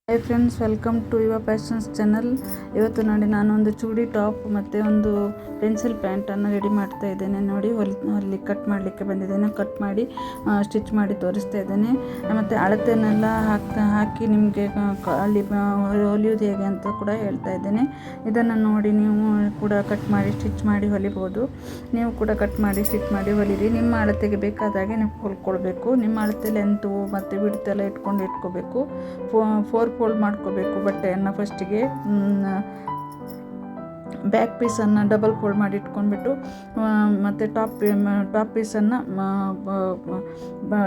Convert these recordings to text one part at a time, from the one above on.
Hi friends, welcome to EVA Fashions channel. ಇವತ್ತು ನೋಡಿ ನಾನು ಒಂದು ಚೂಡಿ ಟಾಪ್ ಮತ್ತು ಒಂದು ಪೆನ್ಸಿಲ್ ಪ್ಯಾಂಟನ್ನು ರೆಡಿ ಮಾಡ್ತಾ ಇದ್ದೇನೆ. ನೋಡಿ ಅಲ್ಲಿ ಕಟ್ ಮಾಡಲಿಕ್ಕೆ ಬಂದಿದ್ದೇನೆ. ಕಟ್ ಮಾಡಿ ಸ್ಟಿಚ್ ಮಾಡಿ ತೋರಿಸ್ತಾ ಇದ್ದೇನೆ. ಮತ್ತು ಅಳತೆಯನ್ನೆಲ್ಲ ಹಾಕಿ ನಿಮಗೆ ಅಲ್ಲಿ ಹೊಲಿಯೋದು ಹೇಗೆ ಅಂತ ಕೂಡ ಹೇಳ್ತಾ ಇದ್ದೇನೆ. ಇದನ್ನು ನೋಡಿ ನೀವು ಕೂಡ ಕಟ್ ಮಾಡಿ ಸ್ಟಿಚ್ ಮಾಡಿ ಹೊಲಿಬೋದು. ನೀವು ಕೂಡ ಕಟ್ ಮಾಡಿ ಸ್ಟಿಚ್ ಮಾಡಿ ಹೊಲಿರಿ. ನಿಮ್ಮ ಅಳತೆಗೆ ಬೇಕಾದಾಗೆ ನೀವು ಹೊಲ್ಕೊಳ್ಬೇಕು. ನಿಮ್ಮ ಅಳತೆ ಲೆಂತು ಮತ್ತು ವಿಡ್ತ್ ಎಲ್ಲ ಇಟ್ಕೋಬೇಕು. 4 ಫೋಲ್ಡ್ ಮಾಡ್ಕೋಬೇಕು ಬಟ್ಟೆಯನ್ನು. ಫಸ್ಟಿಗೆ ಬ್ಯಾಕ್ ಪೀಸನ್ನು ಡಬಲ್ ಫೋಲ್ಡ್ ಮಾಡಿ ಇಟ್ಕೊಂಡ್ಬಿಟ್ಟು ಮತ್ತು ಟಾಪ್ ಪೀಸನ್ನು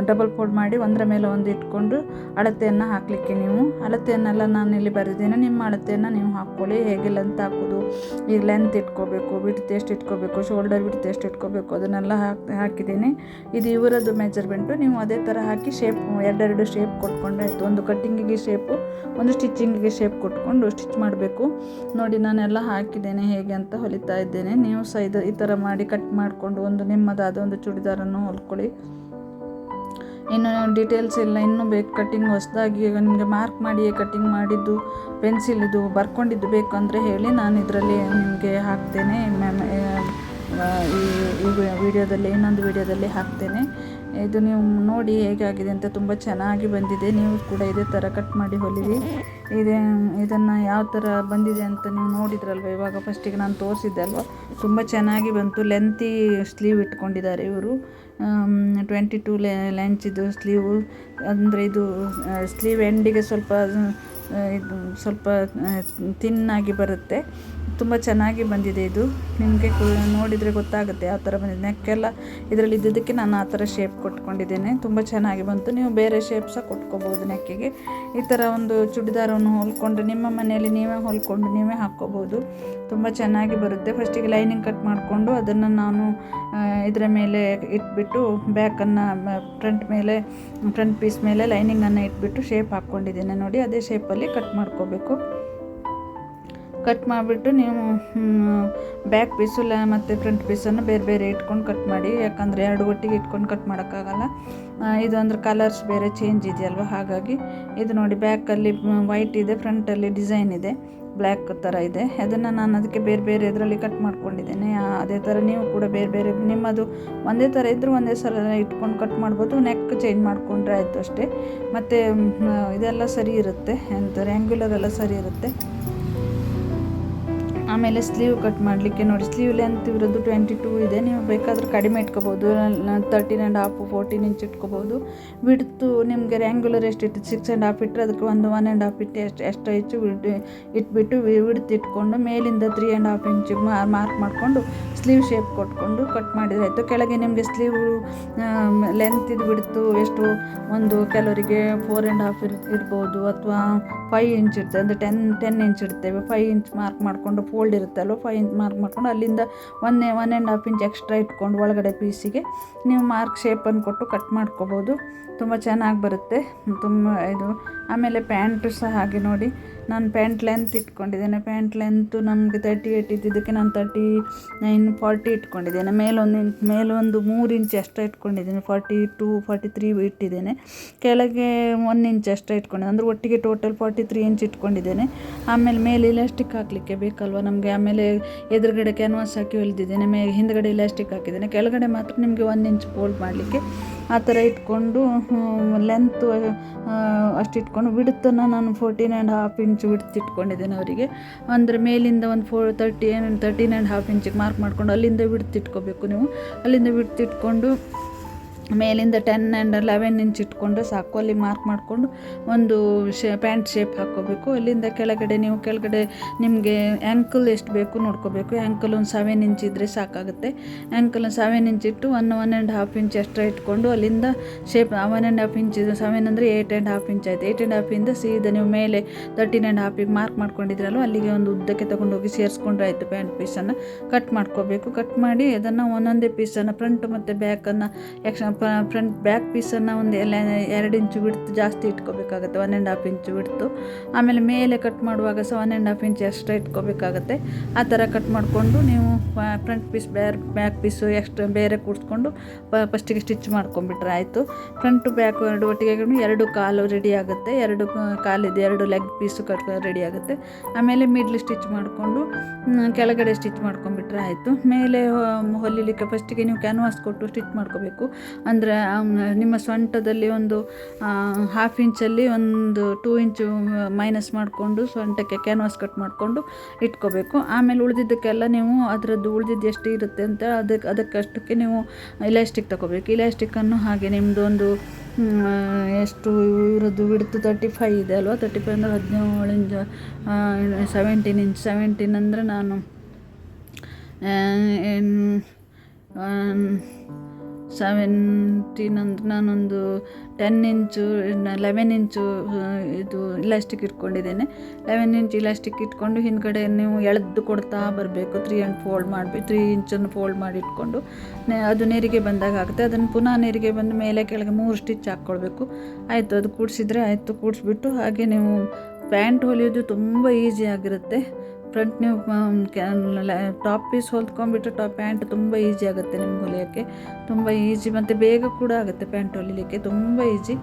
ಡಬಲ್ ಫೋಲ್ಡ್ ಮಾಡಿ ಒಂದರ ಮೇಲೆ ಒಂದು ಇಟ್ಕೊಂಡು ಅಳತೆಯನ್ನು ಹಾಕಲಿಕ್ಕೆ ನೀವು ಅಳತೆಯನ್ನೆಲ್ಲ ನಾನಿಲ್ಲಿ ಬರೆದಿದ್ದೇನೆ. ನಿಮ್ಮ ಅಳತೆಯನ್ನು ನೀವು ಹಾಕ್ಕೊಳ್ಳಿ. ಹೇಗೆ ಲೆಂತ್ ಹಾಕೋದು, ಈಗ ಲೆಂತ್ ಇಟ್ಕೋಬೇಕು, ವಿಡ್ತ್ ಎಷ್ಟು ಇಟ್ಕೋಬೇಕು, ಶೋಲ್ಡರ್ ವಿಡ್ತ್ ಎಷ್ಟು ಇಟ್ಕೋಬೇಕು ಅದನ್ನೆಲ್ಲ ಹಾಕಿದ್ದೇನೆ. ಇದು ಇವರದ್ದು ಮೆಜರ್ಮೆಂಟು. ನೀವು ಅದೇ ಥರ ಹಾಕಿ ಶೇಪ್ ಎರಡೆರಡು ಶೇಪ್ ಕೊಟ್ಕೊಂಡ್ರೆ ಆಯಿತು. ಒಂದು ಕಟ್ಟಿಂಗಿಗೆ ಶೇಪು, ಒಂದು ಸ್ಟಿಚ್ಚಿಂಗಿಗೆ ಶೇಪ್ ಕೊಟ್ಕೊಂಡು ಸ್ಟಿಚ್ ಮಾಡಬೇಕು. ನೋಡಿ ನಾನೆಲ್ಲ ಹಾಕಿದ್ದೇನೆ ಹೇಗೆ ಅಂತ ಹೊಲಿತಾ ಇದ್ದೇನೆ. ನೀವು ಸಹ ಈ ಥರ ಮಾಡಿ ಕಟ್ ಮಾಡಿಕೊಂಡು ಒಂದು ನಿಮ್ಮದಾದ ಒಂದು ಚೂಡಿದಾರನ್ನು ಹೊಲ್ಕೊಳ್ಳಿ. ಇನ್ನು ಡೀಟೇಲ್ಸ್ ಎಲ್ಲ ಇನ್ನೂ ಬೇಕು. ಕಟ್ಟಿಂಗ್ ಹೊಸದಾಗಿ ನಿಮಗೆ ಮಾರ್ಕ್ ಮಾಡಿ ಕಟ್ಟಿಂಗ್ ಮಾಡಿದ್ದು ಪೆನ್ಸಿಲ್ ಇದು ಬರ್ಕೊಂಡಿದ್ದು ಬೇಕು ಅಂದರೆ ಹೇಳಿ, ನಾನು ಇದರಲ್ಲಿ ನಿಮಗೆ ಹಾಕ್ತೇನೆ. ಈ ವಿಡಿಯೋದಲ್ಲಿ ಇನ್ನೊಂದು ವಿಡಿಯೋದಲ್ಲಿ ಹಾಕ್ತೇನೆ. ಇದು ನೀವು ನೋಡಿ ಹೇಗಾಗಿದೆ ಅಂತ. ತುಂಬ ಚೆನ್ನಾಗಿ ಬಂದಿದೆ. ನೀವು ಕೂಡ ಇದೇ ಥರ ಕಟ್ ಮಾಡಿ ಹೊಲಿರಿ. ಇದನ್ನು ಯಾವ ಥರ ಬಂದಿದೆ ಅಂತ ನೀವು ನೋಡಿದ್ರಲ್ವ ಇವಾಗ. ಫಸ್ಟಿಗೆ ನಾನು ತೋರಿಸಿದ್ದೆ ಅಲ್ವ, ತುಂಬ ಚೆನ್ನಾಗಿ ಬಂತು. ಲೆಂತಿ ಸ್ಲೀವ್ ಇಟ್ಕೊಂಡಿದ್ದಾರೆ ಇವರು. 22 ಲೆಂಚಿದು ಸ್ಲೀವು. ಅಂದರೆ ಇದು ಸ್ಲೀವ್ ಎಂಡಿಗೆ ಸ್ವಲ್ಪ ತಿನ್ನಾಗಿ ಬರುತ್ತೆ. ತುಂಬ ಚೆನ್ನಾಗಿ ಬಂದಿದೆ ಇದು. ನಿಮಗೆ ನೋಡಿದರೆ ಗೊತ್ತಾಗುತ್ತೆ ಯಾವ ಥರ ಬಂದಿದೆ. ನೆಕ್ಕೆಲ್ಲ ಇದರಲ್ಲಿ ಇದ್ದಿದ್ದಕ್ಕೆ ನಾನು ಆ ಥರ ಶೇಪ್ ಕೊಟ್ಕೊಂಡಿದ್ದೇನೆ. ತುಂಬ ಚೆನ್ನಾಗಿ ಬಂತು. ನೀವು ಬೇರೆ ಶೇಪ್ ಸಹ ಕೊಟ್ಕೋಬೋದು ನೆಕ್ಕಿಗೆ. ಈ ಥರ ಒಂದು ಚೂಡಿದಾರವನ್ನು ಹೊಲ್ಕೊಂಡ್ರೆ ನಿಮ್ಮ ಮನೆಯಲ್ಲಿ ನೀವೇ ಹೊಲ್ಕೊಂಡು ನೀವೇ ಹಾಕ್ಕೋಬೋದು. ತುಂಬ ಚೆನ್ನಾಗಿ ಬರುತ್ತೆ. ಫಸ್ಟಿಗೆ ಲೈನಿಂಗ್ ಕಟ್ ಮಾಡಿಕೊಂಡು ಅದನ್ನು ನಾನು ಇದರ ಮೇಲೆ ಇಟ್ಬಿಟ್ಟು ಬ್ಯಾಕನ್ನು ಫ್ರಂಟ್ ಪೀಸ್ ಮೇಲೆ ಲೈನಿಂಗನ್ನು ಇಟ್ಬಿಟ್ಟು ಶೇಪ್ ಹಾಕ್ಕೊಂಡಿದ್ದೇನೆ. ನೋಡಿ ಅದೇ ಶೇಪಲ್ಲಿ ಕಟ್ ಮಾಡ್ಕೋಬೇಕು. ಕಟ್ ಮಾಡಿಬಿಟ್ಟು ನೀವು ಬ್ಯಾಕ್ ಪೀಸು ಮತ್ತು ಫ್ರಂಟ್ ಪೀಸನ್ನು ಬೇರೆ ಬೇರೆ ಇಟ್ಕೊಂಡು ಕಟ್ ಮಾಡಿ. ಯಾಕಂದರೆ ಎರಡು ಒಟ್ಟಿಗೆ ಇಟ್ಕೊಂಡು ಕಟ್ ಮಾಡೋಕ್ಕಾಗಲ್ಲ. ಇದು ಅಂದರೆ ಕಲರ್ಸ್ ಬೇರೆ ಚೇಂಜ್ ಇದೆಯಲ್ವ, ಹಾಗಾಗಿ. ಇದು ನೋಡಿ ಬ್ಯಾಕಲ್ಲಿ ವೈಟ್ ಇದೆ, ಫ್ರಂಟಲ್ಲಿ ಡಿಸೈನ್ ಇದೆ, ಬ್ಲ್ಯಾಕ್ ಥರ ಇದೆ. ಅದನ್ನು ನಾನು ಅದಕ್ಕೆ ಬೇರೆ ಬೇರೆ ಇದರಲ್ಲಿ ಕಟ್ ಮಾಡ್ಕೊಂಡಿದ್ದೇನೆ. ಅದೇ ಥರ ನೀವು ಕೂಡ ಬೇರೆ ಬೇರೆ ನಿಮ್ಮದು ಒಂದೇ ಥರ ಇದ್ದರೂ ಒಂದೇ ಸಲ ಇಟ್ಕೊಂಡು ಕಟ್ ಮಾಡ್ಬೋದು. ನೆಕ್ ಚೇಂಜ್ ಮಾಡಿಕೊಂಡ್ರೆ ಆಯಿತು ಅಷ್ಟೇ. ಮತ್ತು ಇದೆಲ್ಲ ಸರಿ ಇರುತ್ತೆ, ಎಂತ ರ್ಯಾಂಗ್ಯುಲರ್ ಎಲ್ಲ ಸರಿ ಇರುತ್ತೆ. ಆಮೇಲೆ ಸ್ಲೀವ್ ಕಟ್ ಮಾಡಲಿಕ್ಕೆ ನೋಡಿ, ಸ್ಲೀವ್ ಲೆಂತ್ ಇರೋದು 22 ಇದೆ. ನೀವು ಬೇಕಾದರೆ ಕಡಿಮೆ ಇಟ್ಕೋಬೋದು. 13.5 14 ಇಂಚ್ ಇಟ್ಕೋಬೋದು. ವಿಡ್ತು ನಿಮಗೆ ರ್ಯಾಂಗ್ಯುಲರ್ ಎಷ್ಟಿಟ್ಟು 6.5 ಇಟ್ಟರೆ ಅದಕ್ಕೆ 1.5 ಇಟ್ಟು ಎಷ್ಟು ಹೆಚ್ಚು ಇಟ್ಬಿಟ್ಟು ವಿಡ್ತ್ ಇಟ್ಕೊಂಡು ಮೇಲಿಂದ 3.5 ಇಂಚ್ ಮಾರ್ಕ್ ಮಾಡಿಕೊಂಡು ಸ್ಲೀವ್ ಶೇಪ್ ಕೊಟ್ಕೊಂಡು ಕಟ್ ಮಾಡಿದರೆ ಆಯಿತು. ಕೆಳಗೆ ನಿಮಗೆ ಸ್ಲೀವ್ ಲೆಂತ್ ಇದು ಬಿಡ್ತು ಎಷ್ಟು, ಒಂದು ಕೆಲವರಿಗೆ 4.5 ಇರ್ಬೋದು, ಅಥವಾ 5 ಇಂಚ್ ಇರ್ತದೆ. ಅಂದರೆ 10 ಇಂಚ್ ಇಡ್ತೇವೆ. 5 ಇಂಚ್ ಮಾರ್ಕ್ ಮಾಡಿಕೊಂಡು ಫೋಲ್ಡ್ ಇರುತ್ತೆ ಅಲ್ವ, 5 ಇಂಚ್ ಮಾರ್ಕ್ ಮಾಡ್ಕೊಂಡು ಅಲ್ಲಿಂದ 1.5 ಇಂಚ್ ಎಕ್ಸ್ಟ್ರಾ ಇಟ್ಕೊಂಡು ಒಳಗಡೆ ಪೀಸಿಗೆ ನೀವು ಮಾರ್ಕ್ ಶೇಪನ್ನು ಕೊಟ್ಟು ಕಟ್ ಮಾಡ್ಕೋಬೋದು. ತುಂಬ ಚೆನ್ನಾಗಿ ಬರುತ್ತೆ. ತುಂಬ ಇದು. ಆಮೇಲೆ ಪ್ಯಾಂಟು ಸಹ ಹಾಗೆ ನೋಡಿ, ನಾನು ಪ್ಯಾಂಟ್ ಲೆಂತ್ ಇಟ್ಕೊಂಡಿದ್ದೇನೆ. ಪ್ಯಾಂಟ್ ಲೆಂತು ನಮಗೆ 38 ಇದ್ದಿದ್ದಕ್ಕೆ ನಾನು 39 ಇಟ್ಕೊಂಡಿದ್ದೇನೆ. ಮೇಲೊಂದು 3 ಇಂಚ್ ಅಷ್ಟೇ ಇಟ್ಕೊಂಡಿದ್ದೇನೆ. 42 43 ಇಟ್ಟಿದ್ದೇನೆ. ಕೆಳಗೆ 1 ಇಂಚ್ ಅಷ್ಟೇ ಇಟ್ಕೊಂಡಿದ್ದೇನೆ. ಅಂದರೆ ಒಟ್ಟಿಗೆ ಟೋಟಲ್ 43 ಇಂಚ್ ಇಟ್ಕೊಂಡಿದ್ದೇನೆ. ಆಮೇಲೆ ಮೇಲೆ ಇಲಾಸ್ಟಿಕ್ ಹಾಕಲಿಕ್ಕೆ ಬೇಕಲ್ವ ನಮಗೆ. ಆಮೇಲೆ ಎದುರುಗಡೆ ಕ್ಯಾನ್ವಾಸ್ ಹಾಕಿ ಹೊಲಿದಿದ್ದೇನೆ. ಹಿಂದ್ಗಡೆ ಇಲಾಸ್ಟಿಕ್ ಹಾಕಿದ್ದೇನೆ. ಕೆಳಗಡೆ ಮಾತ್ರ ನಿಮಗೆ 1 ಇಂಚ್ ಫೋಲ್ಡ್ ಮಾಡಲಿಕ್ಕೆ ಆ ಥರ ಇಟ್ಕೊಂಡು ಲೆಂತು ಅಷ್ಟು ಇಟ್ಕೊಂಡು ವಿಡ್ತನ್ನು ನಾನು 14.5 ಇಂಚ್ ವಿಡ್ತ್ ಇಟ್ಕೊಂಡಿದ್ದೇನೆ ಅವರಿಗೆ. ಅಂದರೆ ಮೇಲಿಂದ ಒಂದು 13.5 ಇಂಚಿಗೆ ಮಾರ್ಕ್ ಮಾಡಿಕೊಂಡು ಅಲ್ಲಿಂದ ವಿಡ್ತ್ ಇಟ್ಕೋಬೇಕು ನೀವು. ಅಲ್ಲಿಂದ ವಿಡ್ತ್ ಇಟ್ಕೊಂಡು ಮೇಲಿಂದ 10 and 11 ಇಂಚ್ ಇಟ್ಕೊಂಡು ಸಾಕು. ಅಲ್ಲಿ ಮಾರ್ಕ್ ಮಾಡಿಕೊಂಡು ಒಂದು ಪ್ಯಾಂಟ್ ಶೇಪ್ ಹಾಕ್ಕೋಬೇಕು. ಅಲ್ಲಿಂದ ಕೆಳಗಡೆ ನಿಮಗೆ ಆ್ಯಂಕಲ್ ಎಷ್ಟು ಬೇಕು ನೋಡ್ಕೋಬೇಕು. ಆ್ಯಂಕಲ್ ಒಂದು 7 ಇಂಚ್ ಇದ್ದರೆ ಸಾಕಾಗುತ್ತೆ. ಆ್ಯಂಕಲ್ 7 ಇಂಚ್ ಇಟ್ಟು 1.5 ಇಂಚ್ ಎಕ್ಸ್ಟ್ರಾ ಇಟ್ಕೊಂಡು ಅಲ್ಲಿಂದ ಶೇಪ್ 1.5 ಇಂಚ್ 7 ಅಂದರೆ 8.5 ಇಂಚ್ ಆಯಿತು. 8.5 ಇಂದ ಸೀದಾ ನೀವು ಮೇಲೆ 13.5 ಮಾರ್ಕ್ ಮಾಡ್ಕೊಂಡಿದ್ರಲ್ವ ಅಲ್ಲಿಗೆ ಒಂದು ಉದ್ದಕ್ಕೆ ತೊಗೊಂಡೋಗಿ ಸೇರಿಸ್ಕೊಂಡ್ರೆ ಆಯಿತು. ಪ್ಯಾಂಟ್ ಪೀಸನ್ನು ಕಟ್ ಮಾಡ್ಕೋಬೇಕು. ಕಟ್ ಮಾಡಿ ಅದನ್ನು ಒಂದೊಂದೇ ಪೀಸನ್ನು ಫ್ರಂಟ್ ಮತ್ತು ಬ್ಯಾಕನ್ನು ಫ್ರಂಟ್ ಬ್ಯಾಕ್ ಪೀಸನ್ನು ಒಂದು 2 ಇಂಚು ಬಿಡ್ತು ಜಾಸ್ತಿ ಇಟ್ಕೋಬೇಕಾಗುತ್ತೆ, 1.5 ಇಂಚು ಬಿಡ್ತು. ಆಮೇಲೆ ಮೇಲೆ ಕಟ್ ಮಾಡುವಾಗ ಸಹ 1.5 ಇಂಚ್ ಎಕ್ಸ್ಟ್ರಾ ಇಟ್ಕೋಬೇಕಾಗತ್ತೆ. ಆ ಥರ ಕಟ್ ಮಾಡಿಕೊಂಡು ನೀವು front piece back piece extra ಬೇರೆ ಕೂಡಿಸ್ಕೊಂಡು ಫಸ್ಟಿಗೆ ಸ್ಟಿಚ್ ಮಾಡ್ಕೊಂಡ್ಬಿಟ್ರೆ ಆಯಿತು. ಫ್ರಂಟು ಬ್ಯಾಕ್ ಒಟ್ಟಿಗೆ 2 ಕಾಲು ರೆಡಿ ಆಗುತ್ತೆ, 2 ಕಾಲಿದೆ 2 ಲೆಗ್ ಪೀಸು ರೆಡಿ ಆಗುತ್ತೆ. ಆಮೇಲೆ ಮಿಡ್ಲ್ ಸ್ಟಿಚ್ ಮಾಡಿಕೊಂಡು ಕೆಳಗಡೆ ಸ್ಟಿಚ್ ಮಾಡ್ಕೊಂಡ್ಬಿಟ್ರೆ ಆಯಿತು. ಮೇಲೆ ಹೊಲಿಲಿಕ್ಕೆ ಫಸ್ಟಿಗೆ ನೀವು ಕ್ಯಾನ್ವಾಸ್ ಕೊಟ್ಟು ಸ್ಟಿಚ್ ಮಾಡ್ಕೋಬೇಕು. ಅಂದರೆ ನಿಮ್ಮ ಸೊಂಟದಲ್ಲಿ ಒಂದು 1/2 ಇಂಚಲ್ಲಿ ಒಂದು 2 ಇಂಚು ಮೈನಸ್ ಮಾಡಿಕೊಂಡು ಸೊಂಟಕ್ಕೆ ಕ್ಯಾನ್ವಾಸ್ ಕಟ್ ಮಾಡಿಕೊಂಡು ಇಟ್ಕೋಬೇಕು. ಆಮೇಲೆ ಉಳಿದಿದ್ದಕ್ಕೆಲ್ಲ ನೀವು ಅದರದ್ದು ಉಳಿದಿದ್ದು ಎಷ್ಟು ಇರುತ್ತೆ ಅಂತ ಅದಕ್ಕಷ್ಟಕ್ಕೆ ನೀವು ಇಲಾಸ್ಟಿಕ್ ತಗೋಬೇಕು. ಇಲಾಸ್ಟಿಕ್ಕನ್ನು ಹಾಗೆ ನಿಮ್ಮದು ಒಂದು ಎಷ್ಟು ಇವರದ್ದು ಬಿಡ್ತು 35 ಇದೆ ಅಲ್ವಾ, 35 ಅಂದರೆ 17 ಇಂಚ್ 17 ಇಂಚ್ 17 ಅಂದರೆ ನಾನು 17 ಅಂದರೆ ನಾನೊಂದು 10 ಇಂಚು 11 ಇಂಚು ಇದು ಇಲಾಸ್ಟಿಕ್ ಇಟ್ಕೊಂಡಿದ್ದೇನೆ. 11 ಇಂಚ್ ಇಲಾಸ್ಟಿಕ್ ಇಟ್ಕೊಂಡು ಹಿಂದ್ಗಡೆ ನೀವು ಎಳೆದು ಕೊಡ್ತಾ ಬರಬೇಕು. 3 ಇಂಚನ್ನು ಫೋಲ್ಡ್ ಮಾಡಿ ಇಟ್ಕೊಂಡು ಅದು ನೆರಿಗೆ ಬಂದಾಗ ಆಗುತ್ತೆ. ಅದನ್ನು ಪುನಃ ನೆರಿಗೆ ಬಂದು ಮೇಲೆ ಕೆಳಗೆ 3 ಸ್ಟಿಚ್ ಹಾಕ್ಕೊಳ್ಬೇಕು. ಆಯಿತು, ಅದು ಕೂಡಿಸಿದ್ರೆ ಆಯಿತು. ಕೂಡಿಸ್ಬಿಟ್ಟು ಹಾಗೆ ನೀವು ಪ್ಯಾಂಟ್ ಹೊಲಿಯೋದು ತುಂಬ ಈಸಿ ಆಗಿರುತ್ತೆ. ಫ್ರಂಟ್ ನೀವು ಟಾಪ್ ಪೀಸ್ ಹೊಲ್ತ್ಕೊಂಡ್ಬಿಟ್ರೆ ಪ್ಯಾಂಟ್ ತುಂಬ ಈಸಿ ಆಗುತ್ತೆ ನಿಮ್ಗೆ ಹೊಲಿಯೋಕ್ಕೆ, ತುಂಬ ಈಸಿ ಮತ್ತು ಬೇಗ ಕೂಡ ಆಗುತ್ತೆ ಪ್ಯಾಂಟ್ ಹೊಲಿಲಿಕ್ಕೆ, ತುಂಬ ಈಸಿ.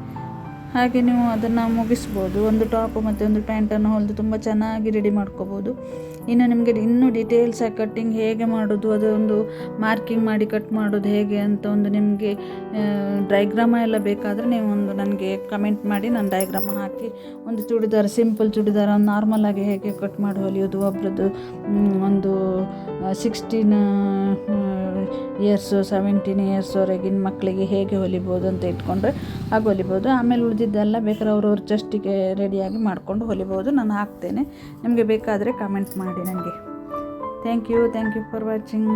ಹಾಗೆ ನೀವು ಅದನ್ನು ಮುಗಿಸ್ಬೋದು. ಒಂದು ಟಾಪ್ ಮತ್ತು ಒಂದು ಪ್ಯಾಂಟನ್ನು ಹೊಲಿದು ತುಂಬ ಚೆನ್ನಾಗಿ ರೆಡಿ ಮಾಡ್ಕೋಬೋದು. ಇನ್ನು ನಿಮಗೆ ಇನ್ನೂ ಡೀಟೇಲ್ಸಾಗಿ ಕಟ್ಟಿಂಗ್ ಹೇಗೆ ಮಾಡೋದು, ಅದೊಂದು ಮಾರ್ಕಿಂಗ್ ಮಾಡಿ ಕಟ್ ಮಾಡೋದು ಹೇಗೆ ಅಂತ ಒಂದು ನಿಮಗೆ ಡೈಗ್ರಾಮ ಎಲ್ಲ ಬೇಕಾದರೆ ನೀವು ಒಂದು ನನಗೆ ಕಮೆಂಟ್ ಮಾಡಿ, ನಾನು ಡೈಗ್ರಾಮ ಹಾಕಿ ಒಂದು ಚೂಡಿದಾರ ಸಿಂಪಲ್ ಚೂಡಿದಾರ ನಾರ್ಮಲಾಗಿ ಹೇಗೆ ಕಟ್ ಮಾಡಿ ಹೊಲಿಯೋದು, ಒಬ್ರದ್ದು ಒಂದು 16 ಇಯರ್ಸ್ 17 ಇಯರ್ಸ್ವರೆಗಿನ ಮಕ್ಕಳಿಗೆ ಹೇಗೆ ಹೊಲಿಬೋದು ಅಂತ ಇಟ್ಕೊಂಡ್ರೆ ಹಾಗೆ ಹೊಲಿಬೋದು. ಆಮೇಲೆ ಉಳಿದಿದ್ದೆಲ್ಲ ಬೇಕಾದ್ರೆ ಅವ್ರವ್ರ ಚೆಸ್ಟಿಗೆ ರೆಡಿಯಾಗಿ ಮಾಡಿಕೊಂಡು ಹೊಲಿಬೋದು. ನಾನು ಹಾಕ್ತೇನೆ, ನಿಮಗೆ ಬೇಕಾದರೆ ಕಮೆಂಟ್ ಮಾಡಿ ನನಗೆ. Thank you for watching.